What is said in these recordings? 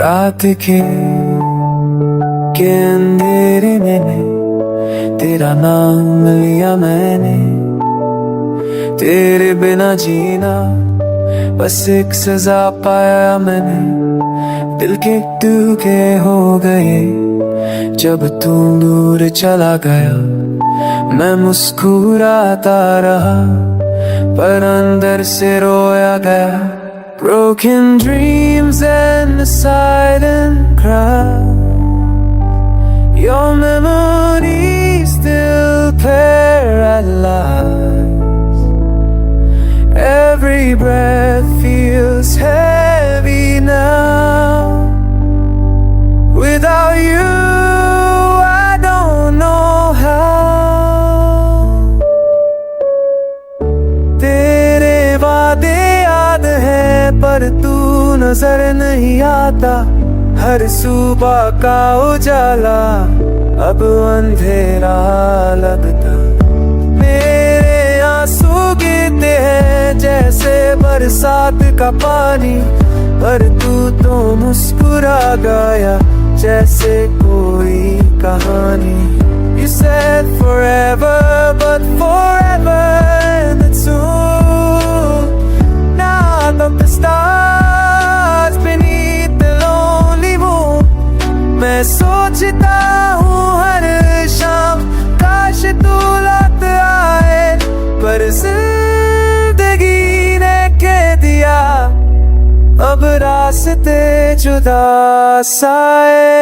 रात के अंधेरे में तेरा नाम लिया मैंने। तेरे बिना जीना बस एक सजा पाया मैंने। दिल के टुकड़े हो गए जब तू दूर चला गया। मैं मुस्कुराता रहा पर अंदर से रोया गया। Broken dreams and a silent cry. Your memory still paralyzed. Every breath feels heavy now. Without you I don't know how. तेरे वादे याद है पर तू नजर नहीं आता। हर सुबह का उजाला अब अंधेरा लगता। मेरे आंसू गिरते हैं जैसे बरसात का पानी, पर तू तो मुस्कुरा गया जैसे कोई कहानी। You said forever but forever ended soon. Knock up the stars beneath the lonely moon. मैं सोचता हूँ हर शाम काश तू लौट आए, पर जिंदगी ने कह दिया अब रास्ते जुदा साए।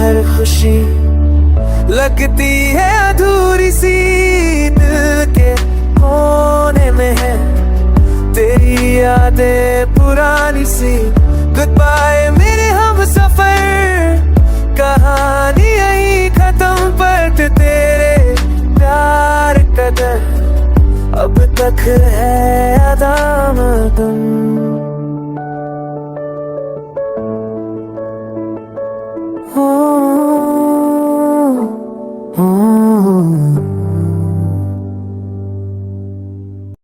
हर खुशी लगती है अधूरी सी, दिल के कोने में है तेरी यादें पुरानी सी। गुड बाय मेरे हम सफर, कहानी यही खत्म पर तेरे प्यार कदर अब तक है अदाम तुम। Oh, oh, oh.